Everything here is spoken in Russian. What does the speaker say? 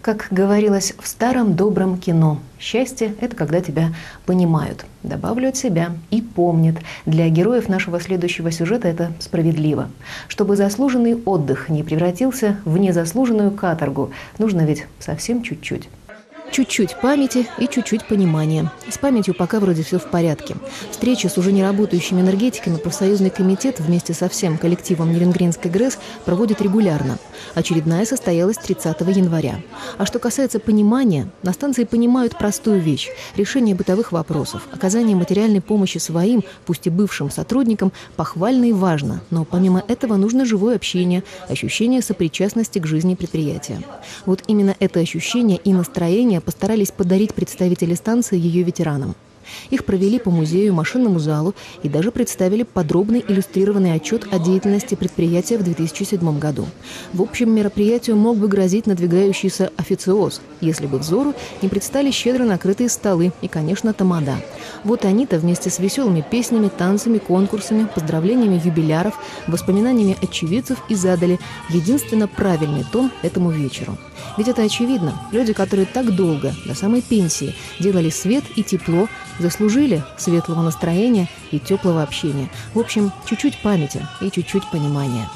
Как говорилось в старом добром кино, счастье – это когда тебя понимают. Добавлю от себя и помнят. Для героев нашего следующего сюжета это справедливо. Чтобы заслуженный отдых не превратился в незаслуженную каторгу, нужно ведь совсем чуть-чуть. Чуть-чуть памяти и чуть-чуть понимания. С памятью пока вроде все в порядке. Встречи с уже не работающими энергетиками профсоюзный комитет вместе со всем коллективом Нерюнгринской ГРЭС проводит регулярно. Очередная состоялась 30 января. А что касается понимания, на станции понимают простую вещь – решение бытовых вопросов, оказание материальной помощи своим, пусть и бывшим сотрудникам, похвально и важно. Но помимо этого нужно живое общение, ощущение сопричастности к жизни предприятия. Вот именно это ощущение и настроение постарались подарить представители станции ее ветеранам. Их провели по музею, машинному залу и даже представили подробный иллюстрированный отчет о деятельности предприятия в 2007 году. В общем, мероприятию мог бы грозить надвигающийся официоз, если бы взору не предстали щедро накрытые столы и, конечно, тамада. Вот они-то вместе с веселыми песнями, танцами, конкурсами, поздравлениями юбиляров, воспоминаниями очевидцев и задали единственно правильный тон этому вечеру. Ведь это очевидно. Люди, которые так долго, до самой пенсии, делали свет и тепло, заслужили светлого настроения и теплого общения. В общем, чуть-чуть памяти и чуть-чуть понимания.